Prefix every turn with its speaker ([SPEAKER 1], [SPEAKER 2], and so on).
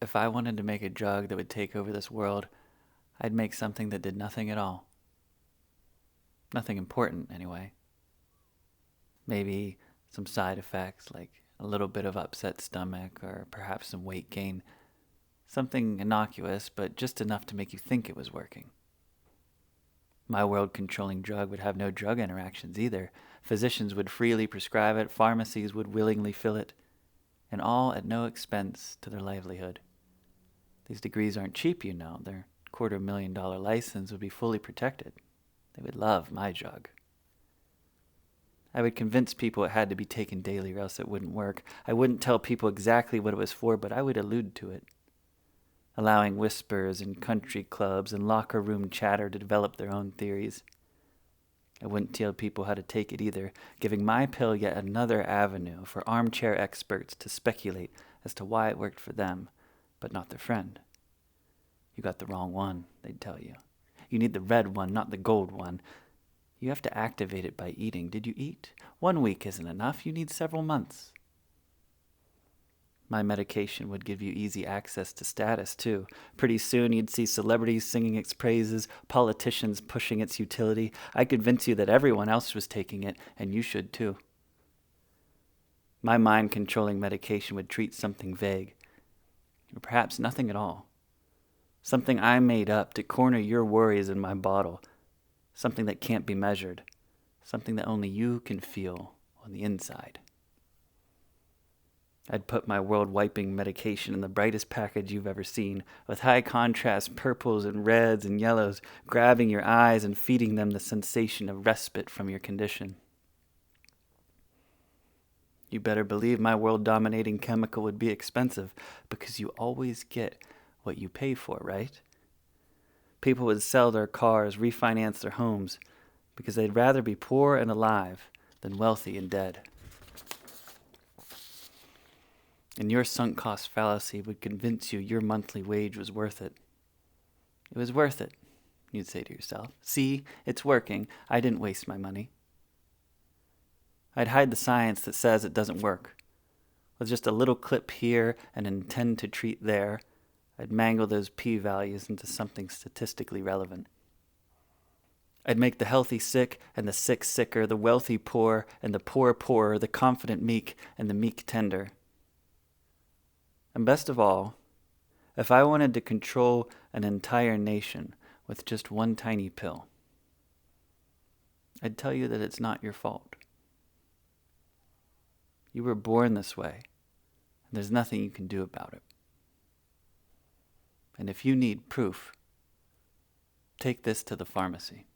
[SPEAKER 1] If I wanted to make a drug that would take over this world, I'd make something that did nothing at all. Nothing important, anyway. Maybe some side effects like a little bit of upset stomach or perhaps some weight gain. Something innocuous, but just enough to make you think it was working. My world-controlling drug would have no drug interactions either. Physicians would freely prescribe it, pharmacies would willingly fill it, and all at no expense to their livelihood. These degrees aren't cheap, you know. Their $250,000 license would be fully protected. They would love my drug. I would convince people it had to be taken daily or else it wouldn't work. I wouldn't tell people exactly what it was for, but I would allude to it, allowing whispers in country clubs and locker room chatter to develop their own theories. I wouldn't tell people how to take it either, giving my pill yet another avenue for armchair experts to speculate as to why it worked for them, but not their friend. You got the wrong one, they'd tell you. You need the red one, not the gold one. You have to activate it by eating. Did you eat? 1 week isn't enough. You need several months. My medication would give you easy access to status, too. Pretty soon you'd see celebrities singing its praises, politicians pushing its utility. I'd convince you that everyone else was taking it, and you should too. My mind-controlling medication would treat something vague, or perhaps nothing at all. Something I made up to corner your worries in my bottle. Something that can't be measured. Something that only you can feel on the inside. I'd put my world-wiping medication in the brightest package you've ever seen, with high-contrast purples and reds and yellows, grabbing your eyes and feeding them the sensation of respite from your condition. You better believe my world-dominating chemical would be expensive, because you always get what you pay for, right? People would sell their cars, refinance their homes, because they'd rather be poor and alive than wealthy and dead. And your sunk cost fallacy would convince you your monthly wage was worth it. It was worth it, you'd say to yourself. See, it's working. I didn't waste my money. I'd hide the science that says it doesn't work. With just a little clip here and an intend to treat there, I'd mangle those p-values into something statistically relevant. I'd make the healthy sick and the sick sicker, the wealthy poor and the poor poorer, the confident meek and the meek tender. And best of all, if I wanted to control an entire nation with just one tiny pill, I'd tell you that it's not your fault. You were born this way, and there's nothing you can do about it. And if you need proof, take this to the pharmacy.